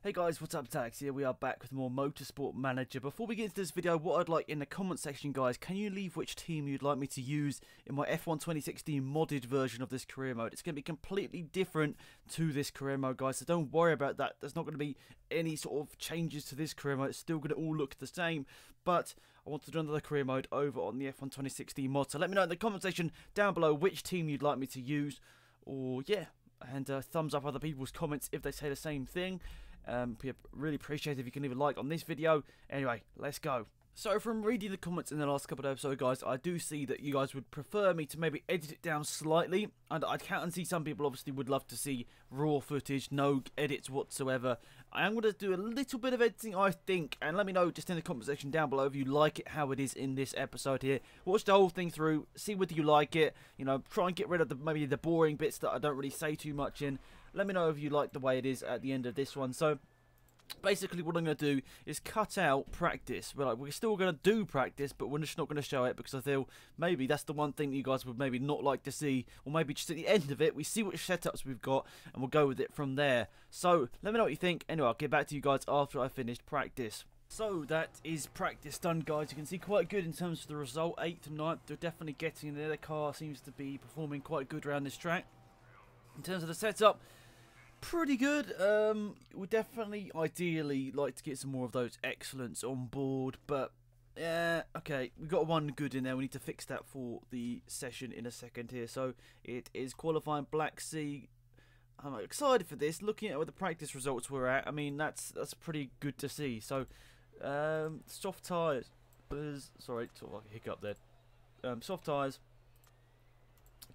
Hey guys, what's up, Tax here? We are back with more Motorsport Manager. Before we get into this video, what I'd like in the comment section, guys, can you leave which team you'd like me to use in my F1 2016 modded version of this career mode? It's going to be completely different to this career mode, guys, so don't worry about that. There's not going to be any sort of changes to this career mode. It's still going to all look the same, but I want to do another career mode over on the F1 2016 mod. So let me know in the comment section down below which team you'd like me to use, or yeah, and thumbs up other people's comments if they say the same thing. Really appreciate it if you can leave a like on this video. Anyway, let's go. So from reading the comments in the last couple of episodes, guys, I do see that you guys would prefer me to maybe edit it down slightly, and I can see some people obviously would love to see raw footage, no edits whatsoever. I am going to do a little bit of editing, I think, and let me know just in the comment section down below if you like it how it is in this episode here. Watch the whole thing through, see whether you like it, you know, try and get rid of maybe the boring bits that I don't really say too much in. Let me know if you like the way it is at the end of this one. So basically what I'm going to do is cut out practice. We're still going to do practice, but we're just not going to show it because I feel maybe that's the one thing that you guys would maybe not like to see, or maybe just at the end of it we see which setups we've got and we'll go with it from there. So let me know what you think. Anyway, I'll get back to you guys after I finished practice. So that is practice done, guys. You can see quite good in terms of the result. 8th and 9th, they're definitely getting there. The car seems to be performing quite good around this track. In terms of the setup, pretty good. We definitely ideally like to get some more of those excellence on board, but yeah, okay, we got one good in there. We need to fix that for the session in a second here. So it is qualifying Black Sea. I'm excited for this. Looking at where the practice results were at, I mean that's pretty good to see. So soft tyres, sorry, sort of like a hiccup there. Soft tyres,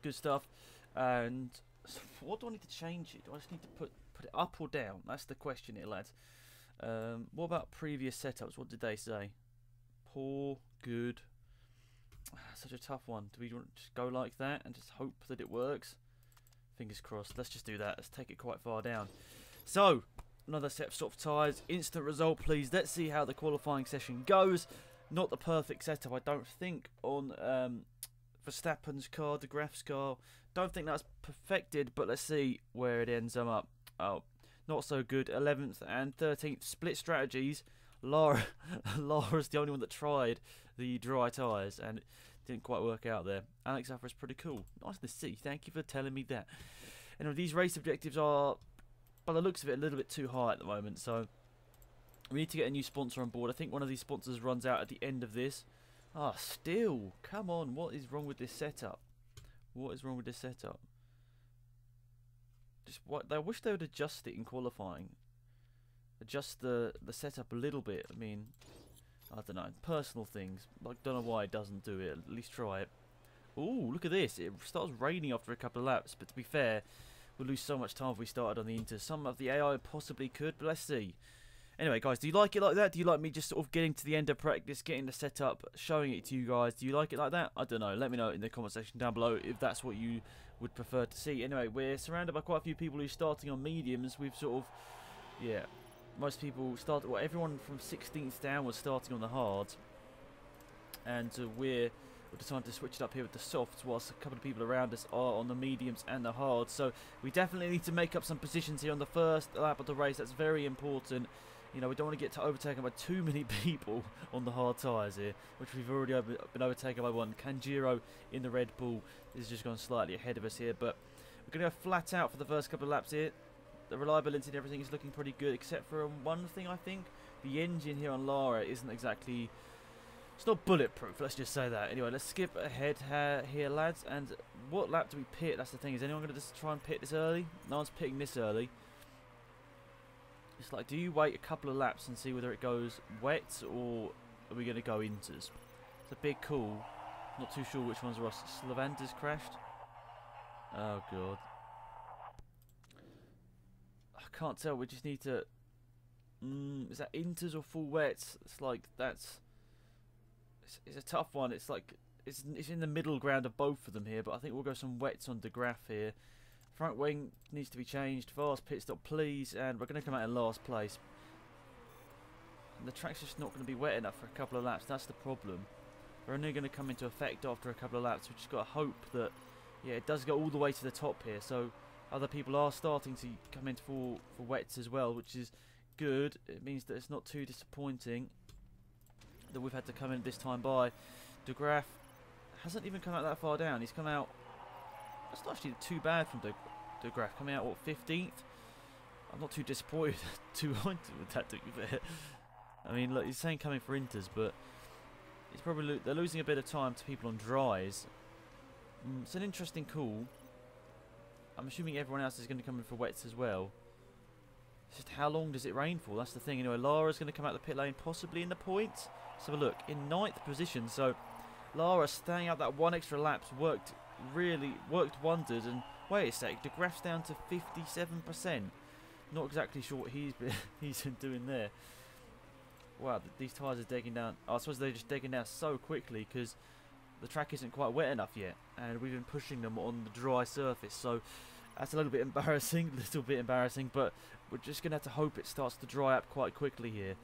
good stuff. And so what do I need to change it? Do I just need to put it up or down? That's the question here, lads. What about previous setups? What did they say? Poor, good. Such a tough one. Do we want to just go like that and just hope that it works? Fingers crossed. Let's just do that. Let's take it quite far down. So, another set of soft tyres. Instant result, please. Let's see how the qualifying session goes. Not the perfect setup, I don't think, on Verstappen's car, De Graaf's car. Don't think that's perfected, but let's see where it ends up. Oh, not so good. 11th and 13th split strategies. Lara's the only one that tried the dry tyres and it didn't quite work out there. Alex Afra's pretty cool. Nice to see. Thank you for telling me that. And these race objectives are, by the looks of it, a little bit too high at the moment. So we need to get a new sponsor on board. I think one of these sponsors runs out at the end of this. Ah, still. Come on. What is wrong with this setup? What is wrong with this setup? Just what I wish they would adjust it in qualifying. Adjust the setup a little bit. I mean, I don't know. Personal things. Like, don't know why it doesn't do it. At least try it. Ooh, look at this. It starts raining after a couple of laps. But to be fair, we'll lose so much time if we started on the Inter. Some of the AI possibly could, but let's see. Anyway, guys, do you like it like that? Do you like me just sort of getting to the end of practice, getting the setup, showing it to you guys? Do you like it like that? I don't know. Let me know in the comment section down below if that's what you would prefer to see. Anyway, we're surrounded by quite a few people who are starting on mediums. We've sort of, yeah, most people start, well, everyone from 16th down was starting on the hards. And we're deciding to switch it up here with the softs, whilst a couple of people around us are on the mediums and the hards. So we definitely need to make up some positions here on the first lap of the race. That's very important. You know, we don't want to get overtaken by too many people on the hard tyres here, which we've already been overtaken by one. Kanjiro in the Red Bull is just gone slightly ahead of us here, but we're going to go flat out for the first couple of laps here. The reliability and everything is looking pretty good, except for one thing, I think. The engine here on Lara isn't exactly... It's not bulletproof, let's just say that. Anyway, let's skip ahead here, lads. And what lap do we pit? That's the thing. Is anyone going to just try and pit this early? No one's pitting this early. It's like, do you wait a couple of laps and see whether it goes wet, or are we going to go inters? It's a big call. Not too sure which one's Ross. Slavander's crashed. Oh, God. I can't tell. We just need to... is that inters or full wets? It's like, that's... It's a tough one. It's like... It's in the middle ground of both of them here, but I think we'll go some wets on De Graaf here. Front wing needs to be changed. Fast pit stop, please. And we're going to come out in last place. And the track's just not going to be wet enough for a couple of laps. That's the problem. We're only going to come into effect after a couple of laps. We've just got to hope that, yeah, it does go all the way to the top here. So other people are starting to come in for wets as well, which is good. It means that it's not too disappointing that we've had to come in this time by. De Graaf hasn't even come out that far down. He's come out... That's not actually too bad from De Graaf. Coming out, what, 15th? I'm not too disappointed with that, to be fair. I mean, look, he's saying coming for Inters, but it's probably they're losing a bit of time to people on dries. It's an interesting call. I'm assuming everyone else is going to come in for wets as well. It's just how long does it rain for? That's the thing. Anyway, Lara's going to come out the pit lane, possibly in the points. Let's have a look. In 9th position, so Lara staying out that one extra laps worked wonders. And wait a sec, De Graaf's down to 57%. Not exactly sure what he's been doing there. Wow, these tyres are digging down. Oh, I suppose they're just digging down so quickly because the track isn't quite wet enough yet, and we've been pushing them on the dry surface. So that's a little bit embarrassing, but we're just gonna have to hope it starts to dry up quite quickly here.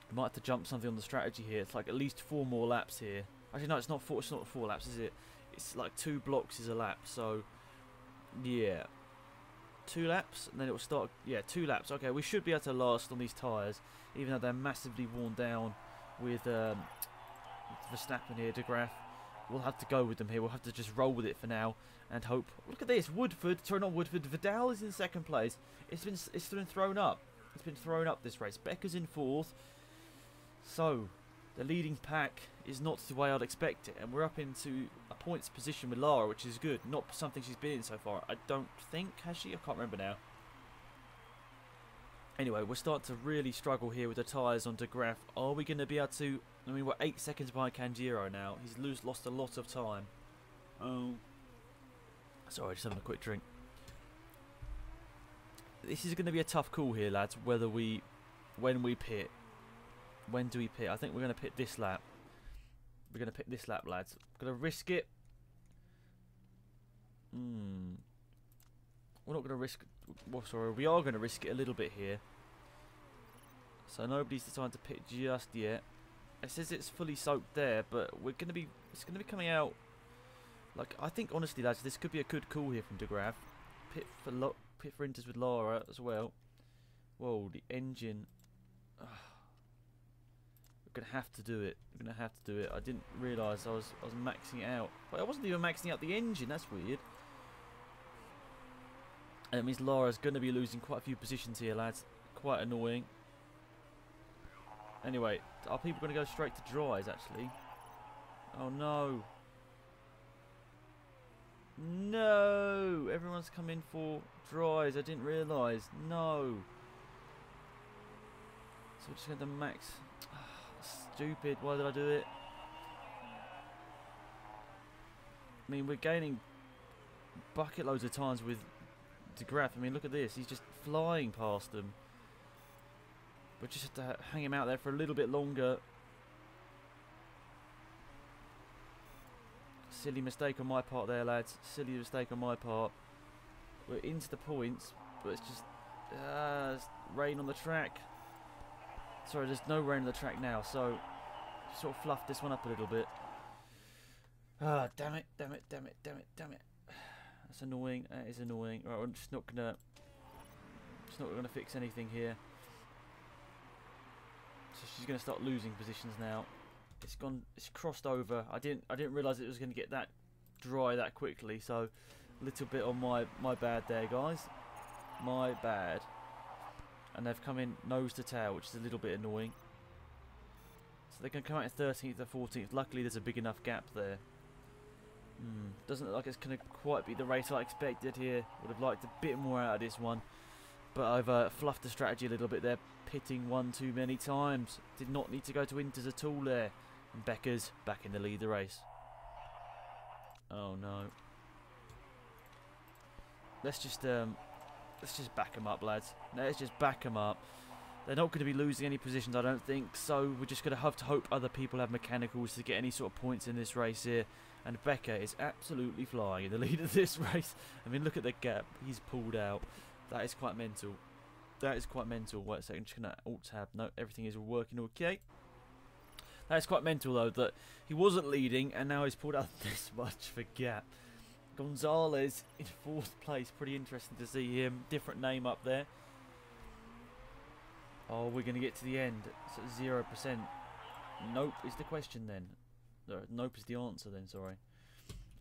We might have to jump something on the strategy here. It's like at least 4 more laps here. Actually, no, it's not 4 laps, is it? It's like 2 blocks is a lap. So yeah. 2 laps and then it will start. Yeah, 2 laps. Okay, we should be able to last on these tyres, even though they're massively worn down with Verstappen here. De Graaf, we'll have to go with them here. We'll have to just roll with it for now and hope. Look at this, Vidal is in 2nd place. It's been thrown up. It's been thrown up this race. Becker's in 4th. So the leading pack is not the way I'd expect it, and we're up into a points position with Lara, which is good. Not something she's been in so far. I don't think, has she? I can't remember now. Anyway, we're starting to really struggle here with the tyres on De Graaf. Are we going to be able to... I mean, we're 8 seconds behind Kanjiro now. He's lost a lot of time. Oh. Sorry, just having a quick drink. This is going to be a tough call here, lads, when we pit. When do we pit? I think we're going to pit this lap. We're going to pit this lap, lads. We're going to risk it. We're not going to risk... Well, sorry, we are going to risk it a little bit here. So nobody's decided to pit just yet. It says it's fully soaked there, but it's going to be coming out... Like, I think, honestly, lads, this could be a good call here from De Graaf. Pit for Inters with Lara as well. Whoa, the engine... We're gonna have to do it. We're gonna have to do it. I didn't realise I was maxing it out. But I wasn't even maxing out the engine. That's weird. And it means Lara's gonna be losing quite a few positions here, lads. Quite annoying. Anyway, are people gonna go straight to dries? Actually. Oh no. No! Everyone's come in for dries. I didn't realise. No. So we're just going to max. Stupid. Why did I do it? I mean, we're gaining bucket loads of times with De Graaf. I mean, look at this. He's just flying past them. We just have to hang him out there for a little bit longer. Silly mistake on my part there, lads. Silly mistake on my part. We're into the points, but it's just there's rain on the track. Sorry, there's no rain on the track now, so sort of fluff this one up a little bit. Ah, damn it, damn it, damn it, damn it, damn it. That's annoying. That is annoying. Right, I'm just not gonna fix anything here. So she's gonna start losing positions now. It's crossed over. I didn't realise it was gonna get that dry that quickly, so a little bit on my bad there, guys. My bad. And they've come in nose to tail, which is a little bit annoying. So they can come out in 13th or 14th. Luckily there's a big enough gap there. Doesn't look like it's going to quite be the race I expected here. Would have liked a bit more out of this one. But I've fluffed the strategy a little bit there. Pitting one too many times. Did not need to go to Inters at all there. And Becker's back in the lead of the race. Oh no. Let's just back them up, lads. Let's just back them up. They're not going to be losing any positions, I don't think. So we're just going to have to hope other people have mechanicals to get any sort of points in this race here. And Becker is absolutely flying in the lead of this race. I mean, look at the gap. He's pulled out. That is quite mental. That is quite mental. Wait a second. I'm just going to alt-tab. No, everything is working okay. That is quite mental, though, that he wasn't leading and now he's pulled out this much for gap. Gonzalez in 4th place. Pretty interesting to see him. Different name up there. Oh, we're going to get to the end. It's at 0%. Nope is the question then. Nope is the answer then, sorry.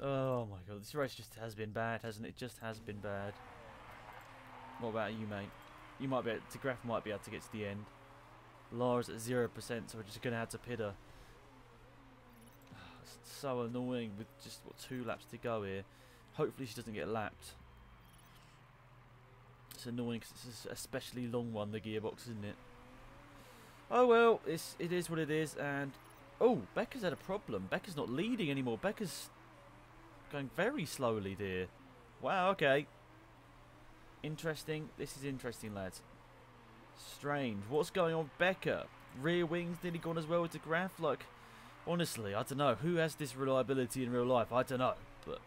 Oh my god, this race just has been bad, hasn't it? Just has been bad. What about you, mate? You might be able to, Graf might be able to get to the end. Lara's at 0%, so we're just going to have to pit her. It's so annoying with just, what, 2 laps to go here. Hopefully she doesn't get lapped. It's annoying because it's an especially long one, the gearbox, isn't it? Oh well, it is what it is, and... Oh, Becca's had a problem. Becca's not leading anymore. Becca's going very slowly there. Wow, okay. Interesting. This is interesting, lads. Strange. What's going on with Becca? Rear wings nearly gone as well with the Graf. Like, honestly, I don't know. Who has this reliability in real life? I don't know. But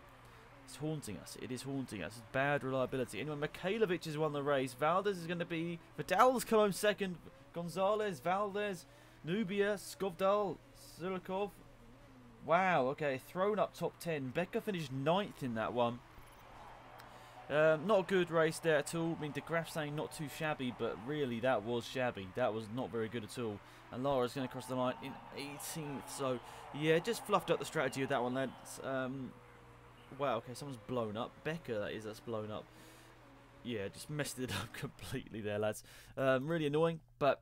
it's haunting us. It is haunting us. It's bad reliability. Anyway, Mikhailovic has won the race. Valdez is going to be... Vidal's come home second. Gonzalez, Valdez, Nubia, Skovdal, Silikov. Wow, okay. Thrown up top 10. Becca finished 9th in that one. Not a good race there at all. I mean, De Graaf saying not too shabby, but really that was shabby. That was not very good at all. And Lara's going to cross the line in 18th. So, yeah, just fluffed up the strategy of that one, lads. Wow, okay, someone's blown up. Becca, that is, that's blown up. Yeah, just messed it up completely there, lads. Really annoying, but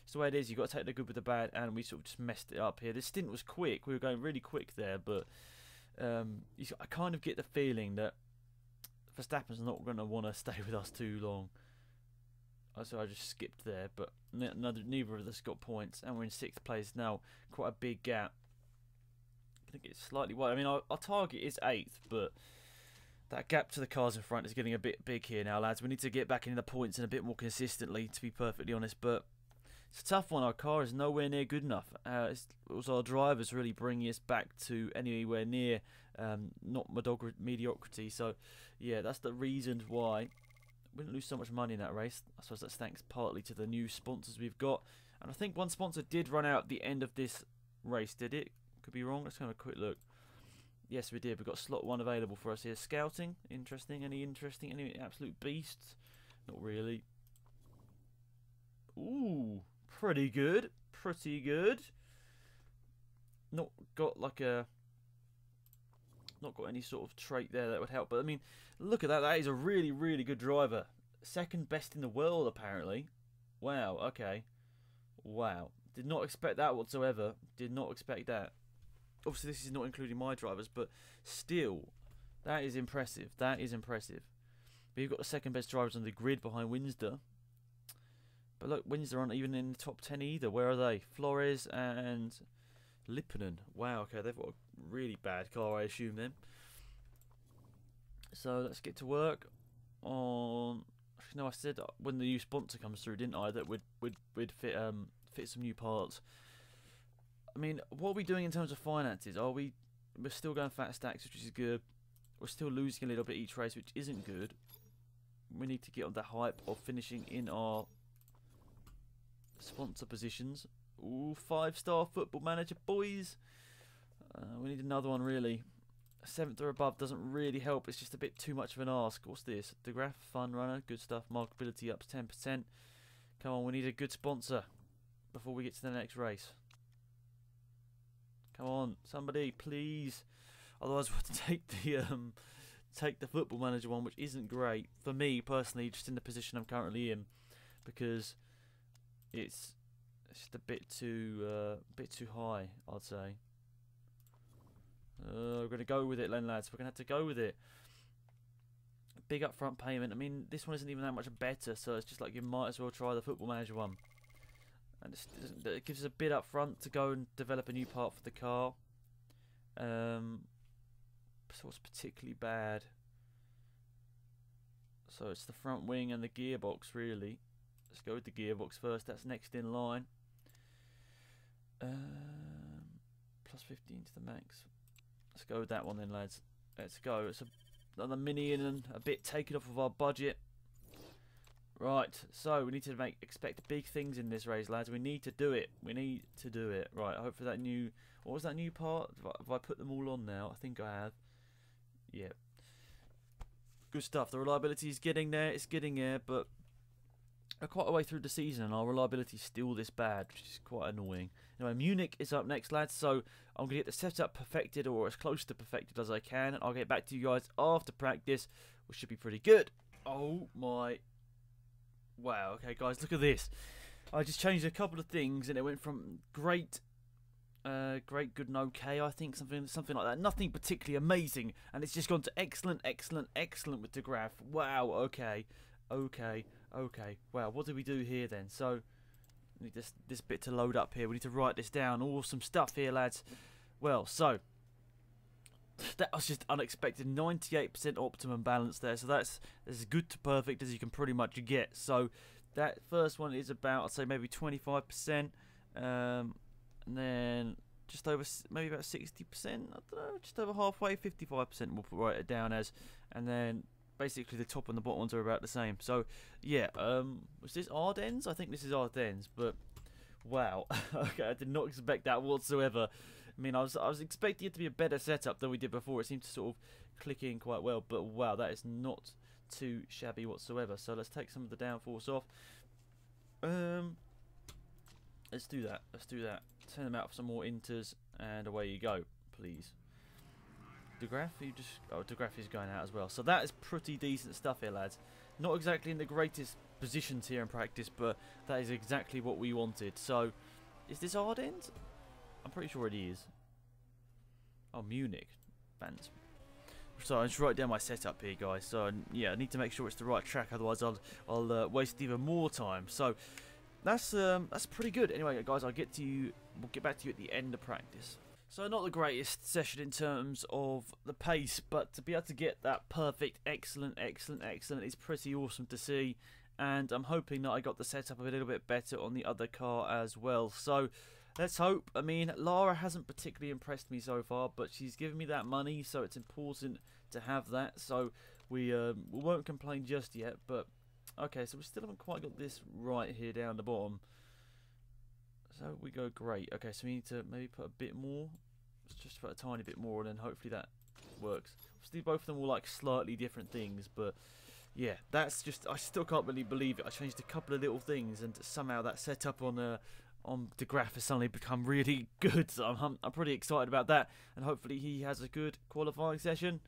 it's the way it is. You've got to take the good with the bad, and we sort of just messed it up here. This stint was quick. We were going really quick there, but I kind of get the feeling that Verstappen's not going to want to stay with us too long. So I just skipped there, but neither of us got points, and we're in 6th place now. Quite a big gap. Going to get slightly wide. I mean, our target is 8th, but that gap to the cars in front is getting a bit big here now, lads. We need to get back into the points and a bit more consistently, to be perfectly honest. But it's a tough one. Our car is nowhere near good enough. It was our drivers really bringing us back to anywhere near not mediocrity. So, yeah, that's the reason why we didn't lose so much money in that race. I suppose that's thanks partly to the new sponsors we've got. And I think one sponsor did run out at the end of this race, did it? Could be wrong. Let's have a quick look. Yes, we did. We've got slot 1 available for us here. Scouting. Interesting. Any interesting? Any absolute beasts? Not really. Ooh. Pretty good. Pretty good. Not got like a... Not got any sort of trait there that would help. But, I mean, look at that. That is a really, really good driver. 2nd best in the world, apparently. Wow. Okay. Wow. Did not expect that whatsoever. Did not expect that. Obviously, this is not including my drivers, but still, that is impressive. That is impressive. But you've got the 2nd best drivers on the grid behind Windsor. But look, Windsor aren't even in the top 10 either. Where are they? Flores and Lipponen. Wow, okay, they've got a really bad car, I assume, then. So let's get to work on... No, I said when the new sponsor comes through, didn't I, that we'd fit some new parts. I mean, what are we doing in terms of finances? We're still going fat stacks, which is good. We're still losing a little bit each race, which isn't good. We need to get on the hype of finishing in our sponsor positions. Ooh, 5-star football manager, boys. We need another one, really. 7th or above doesn't really help. It's just a bit too much of an ask. What's this? De Graaf, fun runner, good stuff. Markability up to 10%. Come on, we need a good sponsor before we get to the next race. Come on, somebody, please. Otherwise, we'll take the football manager one, which isn't great for me personally, just in the position I'm currently in, because it's just a bit too high, I'd say. We're gonna go with it, then, lads. We're gonna have to go with it. Big upfront payment. I mean, this one isn't even that much better, so it's just like you might as well try the football manager one. And it gives us a bit up front to go and develop a new part for the car. So what's particularly bad? So it's the front wing and the gearbox, really. Let's go with the gearbox first. That's next in line. Plus 15 to the max. Let's go with that one then, lads. Let's go. It's another mini and a bit taken off of our budget. Right, so we need to expect big things in this race, lads. We need to do it. We need to do it. Right, I hope for that new... What was that new part? Have I put them all on now? I think I have. Yeah. Good stuff. The reliability is getting there. It's getting there, but quite a way through the season and our reliability is still this bad, which is quite annoying. Anyway, Munich is up next, lads, so I'm going to get the setup perfected, or as close to perfected as I can, and I'll get back to you guys after practice, which should be pretty good. Oh my... Wow, okay guys, look at this. I just changed a couple of things and it went from great, good and okay, I think, something like that. Nothing particularly amazing, and it's just gone to excellent, excellent, excellent with the graph. Wow, okay. Wow, what do we do here then? So, we need this bit to load up here. We need to write this down. Awesome stuff here, lads. Well, so, that was just unexpected. 98% optimum balance there. So that's as good to perfect as you can pretty much get. So, that first one is about, I'd say, maybe 25%. And then just over, maybe about 60%. I don't know, just over halfway, 55% we'll write it down as. And then basically the top and the bottom ones are about the same. So yeah, was this Ardennes? I think this is Ardennes, but wow. Okay, I did not expect that whatsoever. I mean, I was expecting it to be a better setup than we did before. It seemed to sort of click in quite well, but wow, that is not too shabby whatsoever. So let's take some of the downforce off. Let's do that. Turn them out for some more inters, and away you go, please. DeGraff, DeGraff is going out as well. So that is pretty decent stuff here, lads. Not exactly in the greatest positions here in practice, but that is exactly what we wanted. So, is this Ardennes? I'm pretty sure it is. Oh, Munich. Fans. So I just write down my setup here, guys. So yeah, I need to make sure it's the right track, otherwise I'll waste even more time. So that's pretty good. Anyway, guys, we'll get back to you at the end of practice. So not the greatest session in terms of the pace, but to be able to get that perfect, excellent is pretty awesome to see. And I'm hoping that I got the setup a little bit better on the other car as well. So let's hope. I mean, Lara hasn't particularly impressed me so far, but she's given me that money, so it's important to have that. So we won't complain just yet. But okay, so we still haven't quite got this right here down the bottom. So we go great. Okay, so we need to maybe put a bit more. Let's just put a tiny bit more, and then hopefully that works. Obviously, both of them will like slightly different things, but yeah, that's just, I still can't really believe it. I changed a couple of little things, and somehow that setup on the graph has suddenly become really good. So I'm pretty excited about that, and hopefully he has a good qualifying session.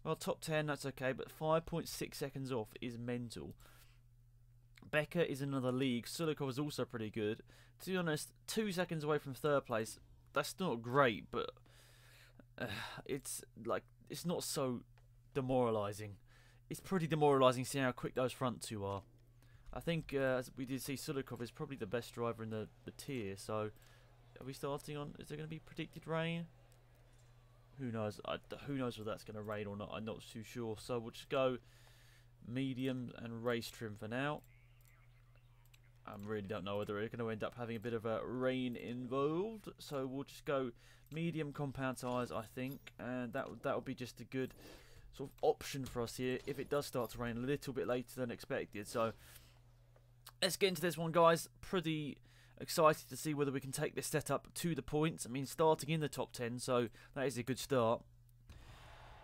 Well, top 10, that's okay, but 5.6 seconds off is mental. Becker is in another league. Sulikov is also pretty good. To be honest, 2 seconds away from third place. That's not great, but it's not so demoralising. It's pretty demoralising seeing how quick those front two are. I think, as we did see, Sulikov is probably the best driver in the tier. So, are we starting on? Is there going to be predicted rain? Who knows? Who knows whether that's going to rain or not? I'm not too sure. So we'll just go medium and race trim for now. I really don't know whether we're going to end up having a bit of a rain involved, so we'll just go medium compound tyres, I think, and that will be just a good sort of option for us here if it does start to rain a little bit later than expected. So let's get into this one, guys. Pretty excited to see whether we can take this setup to the points. I mean, starting in the top 10, so that is a good start.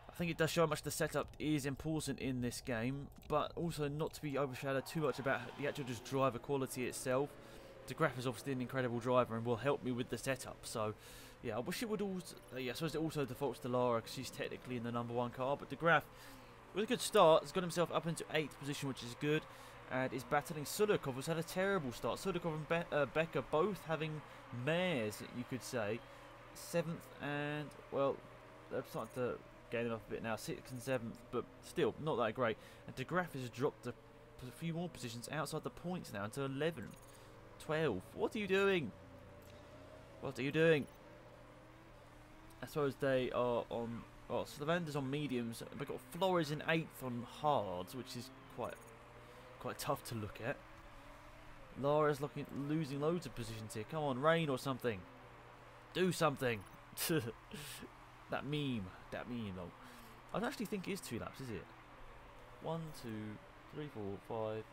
I think it does show how much the setup is important in this game, but also not to be overshadowed too much about the actual just driver quality itself. DeGraff is obviously an incredible driver and will help me with the setup. So, yeah, I wish it would also... yeah, I suppose it also defaults to Lara because she's technically in the #1 car. But DeGraff, with a good start, has got himself up into 8th position, which is good. And is battling Sulikov, who's had a terrible start. Sulikov and Becker both having mares, you could say. 7th and, well, they're starting to gain off a bit now. 6th and 7th, but still not that great. And DeGraff has dropped a few more positions outside the points now to 11, 12. What are you doing? What are you doing? I suppose they are on... well, Slavander's on mediums. We've got Flores in 8th on hards, which is quite tough to look at. Lara's losing loads of positions here. Come on, rain or something. Do something. That meme though. I don't actually think it is 2 laps, is it? 1, 2, 3, 4, 5.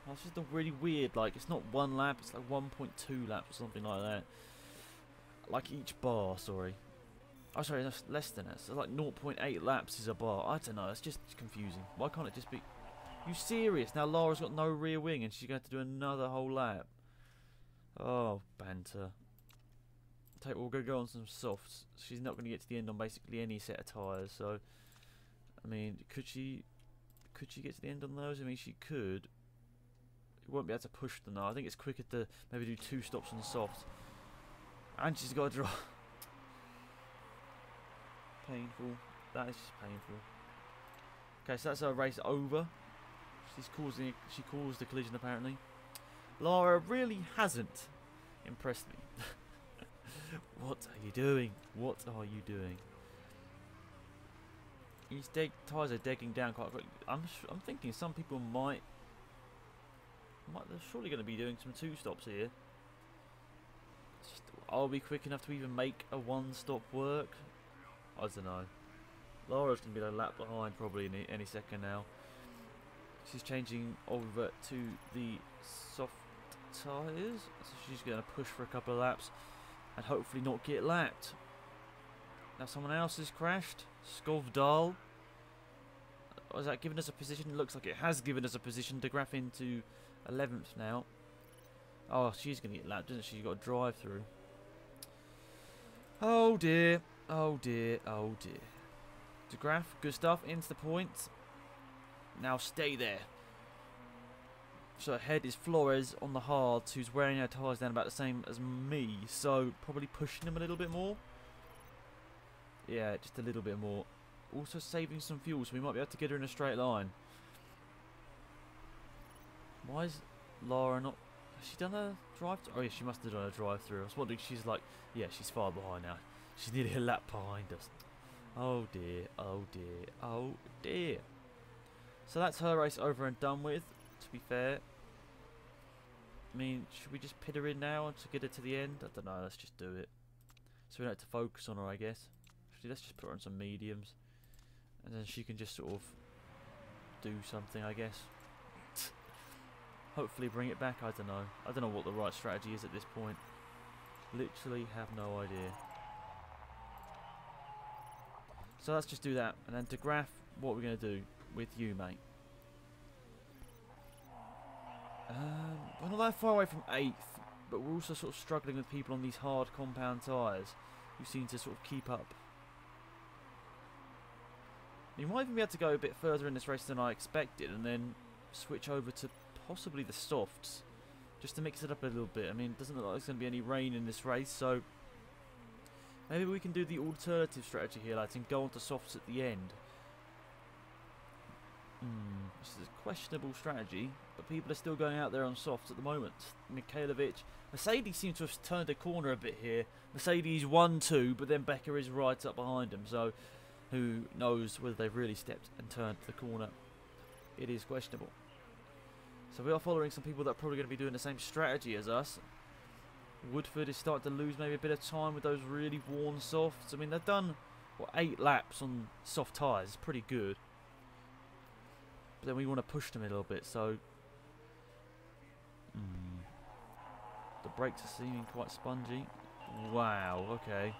That's just a really weird, like, it's not 1 lap, it's like 1.2 laps or something like that. Like each bar, sorry. Oh, sorry, that's less than that. So like 0.8 laps is a bar. I don't know, it's just confusing. Why can't it just be... You serious? Now Lara's got no rear wing and she's going to do another whole lap. Oh, banter. We'll go on some softs. She's not going to get to the end on basically any set of tyres. So, I mean, could she get to the end on those? I mean, she could. You won't be able to push them though. I think it's quicker to maybe do 2 stops on the softs. And she's got to drive. Painful. That is just painful. Okay, so that's her race over. She caused the collision apparently. Lara really hasn't impressed me. What are you doing? What are you doing? These tyres are degging down quite quickly. I'm thinking some people might they're surely going to be doing some 2 stops here. I'll be quick enough to even make a 1 stop work. I don't know. Lara's going to be a lap behind probably any second now. She's changing over to the soft tyres, so she's going to push for a couple of laps and hopefully not get lapped. Now someone else has crashed. Skovdal. Is that giving us a position? It looks like it has given us a position to graph into 11th now. Oh, she's going to get lapped, isn't she? She's got to drive through. Oh dear. Oh dear. Oh dear. De Graaf, good stuff. Into the point. Now stay there. So ahead is Flores on the hards, who's wearing her tyres down about the same as me. So probably pushing them a little bit more. Yeah, just a little bit more. Also saving some fuel, so we might be able to get her in a straight line. Why is Lara not... Has she done a drive... Oh yeah, she must have done a drive-through. I was wondering, she's like... Yeah, she's far behind now. She's nearly a lap behind us. Oh dear, oh dear, oh dear. So that's her race over and done with, to be fair. I mean, should we just pit her in now to get her to the end? I don't know, let's just do it. So we don't have to focus on her, I guess. Actually, let's just put her on some mediums. And then she can just sort of do something, I guess. Hopefully bring it back, I don't know. I don't know what the right strategy is at this point. Literally have no idea. So let's just do that. And then to Graf, what we're going to do with you, mate. We're not that far away from 8th, but we're also sort of struggling with people on these hard compound tyres who seem to sort of keep up. You might even be able to go a bit further in this race than I expected and then switch over to possibly the softs just to mix it up a little bit. I mean, it doesn't look like there's going to be any rain in this race, so maybe we can do the alternative strategy here, lads, and go on to softs at the end. This is a questionable strategy, but people are still going out there on softs at the moment. Mikhailovic. Mercedes seems to have turned a corner a bit here. Mercedes 1-2, but then Becker is right up behind him, so who knows whether they've really stepped and turned the corner. It is questionable. So we are following some people that are probably going to be doing the same strategy as us. Woodford is starting to lose maybe a bit of time with those really worn softs. I mean, they've done, what, 8 laps on soft tyres. It's pretty good. But then we want to push them a little bit, so... The brakes are seeming quite spongy. Wow, okay.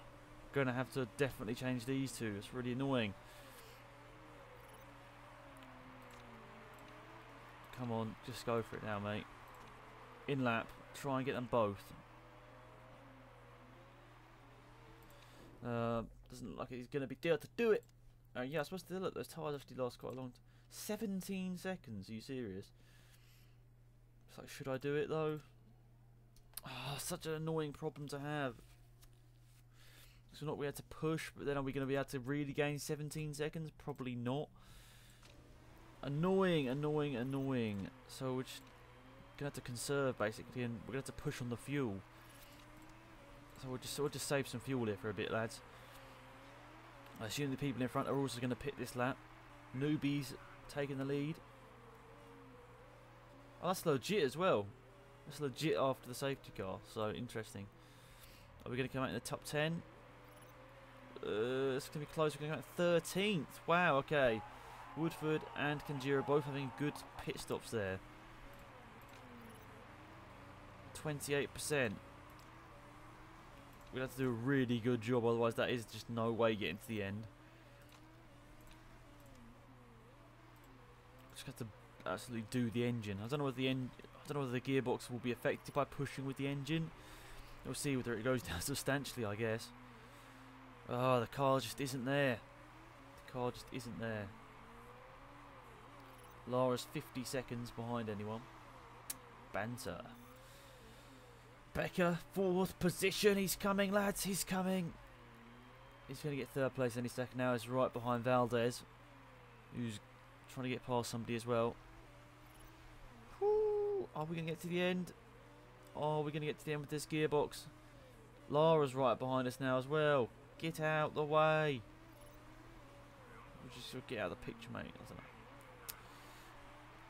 Going to have to definitely change these two. It's really annoying. Come on, just go for it now, mate. In lap. Try and get them both. Doesn't look like he's going to be able to do it. Yeah, I suppose to look, those tyres actually last quite a long time. 17 seconds, are you serious? It's like, should I do it though? Oh, such an annoying problem to have. So not we had to push, but then are we going to be able to really gain 17 seconds? Probably not. Annoying, annoying, annoying. So we're just going to have to conserve basically, and we're going to have to push on the fuel. So we'll just save some fuel here for a bit, lads. I assume the people in front are also going to pit this lap. Newbies taking the lead. Oh, that's legit as well. That's legit after the safety car. So interesting. Are we going to come out in the top 10? It's going to be close. We're going to come out 13th. Wow. Okay. Woodford and Kanjira both having good pit stops there. 28%. We're going to have to do a really good job, otherwise that is just no way getting to the end. Just have to absolutely do the engine. I don't know whether the gearbox will be affected by pushing with the engine. We'll see whether it goes down substantially, I guess. Oh, the car just isn't there. The car just isn't there. Lara's 50 seconds behind anyone. Banter. Becker, 4th position. He's coming, lads. He's coming. He's going to get 3rd place any second now. He's right behind Valdez, who's trying to get past somebody as well. Woo. Are we going to get to the end? Are we going to get to the end with this gearbox? Lara's right behind us now as well. Get out the way. We'll just get out of the picture, mate. I don't know.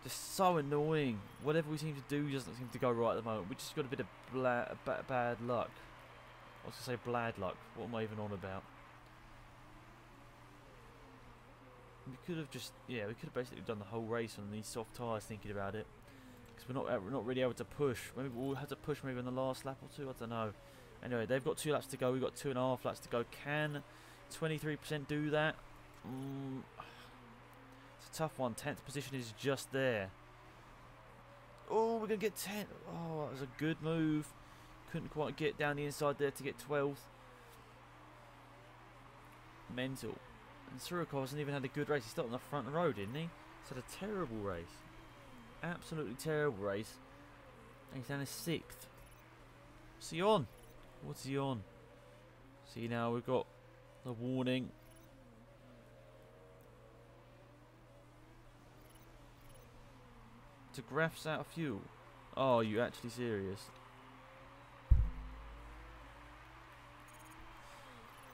Just so annoying. Whatever we seem to do doesn't seem to go right at the moment. We just got a bit of bad luck. I was going to say bad luck. What am I even on about? We could have just, yeah, we could have basically done the whole race on these soft tyres thinking about it. Because we're not really able to push. Maybe we'll have to push maybe in the last lap or two. I don't know. Anyway, they've got 2 laps to go. We've got 2.5 laps to go. Can 23% do that? It's a tough one. 10th position is just there. Oh, we're going to get 10th. Oh, that was a good move. Couldn't quite get down the inside there to get 12th. Mental. And Surikov hasn't even had a good race. He started on the front row, didn't he? He's had a terrible race. Absolutely terrible race. And he's down his 6th. What's he on? What's he on? See, now we've got the warning. To graphs out of fuel. Oh, are you actually serious?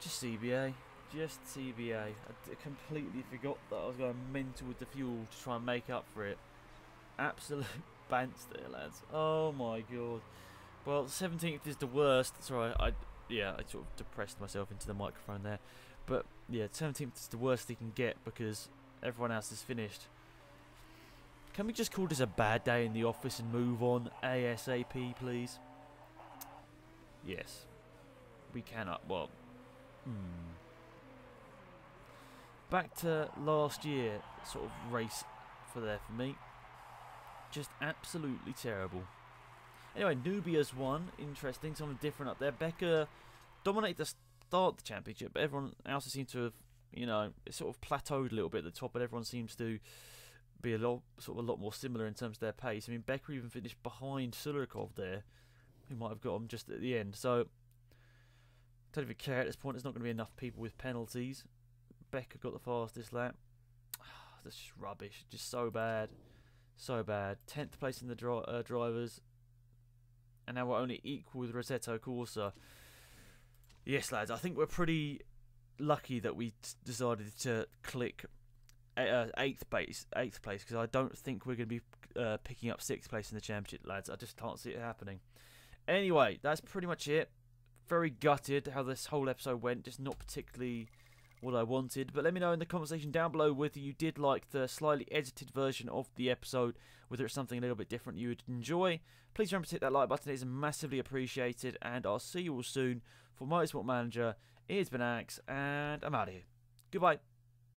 Just CBA. Just CBA. I completely forgot that I was going mental with the fuel to try and make up for it. Absolute bants there, lads. Oh my god. Well, 17th is the worst. Sorry, I sort of depressed myself into the microphone there. But yeah, 17th is the worst he can get because everyone else is finished. Can we just call this a bad day in the office and move on ASAP, please? Yes. We cannot. Well, back to last year sort of race for me. Just absolutely terrible. Anyway, NOOB has won. Interesting, something different up there. Becker dominated the start of the championship, but everyone else seems to have, you know, it sort of plateaued a little bit at the top, but everyone seems to be a lot more similar in terms of their pace. I mean, Becker even finished behind Surikov there, who might have got him just at the end. So, don't even care at this point. There's not going to be enough people with penalties. Becker got the fastest lap. That's just rubbish. Just so bad. So bad. 10th place in the drivers. And now we're only equal with Rossetto Corsa. Yes, lads. I think we're pretty lucky that we decided to click 8th place, because I don't think we're going to be picking up 6th place in the championship, lads. I just can't see it happening. Anyway, that's pretty much it. Very gutted how this whole episode went. Just not particularly what I wanted. But let me know in the comment section down below whether you did like the slightly edited version of the episode, whether it's something a little bit different you would enjoy. Please remember to hit that like button. It is massively appreciated. And I'll see you all soon for Motorsport Manager. It's been Axe, and I'm out of here. Goodbye.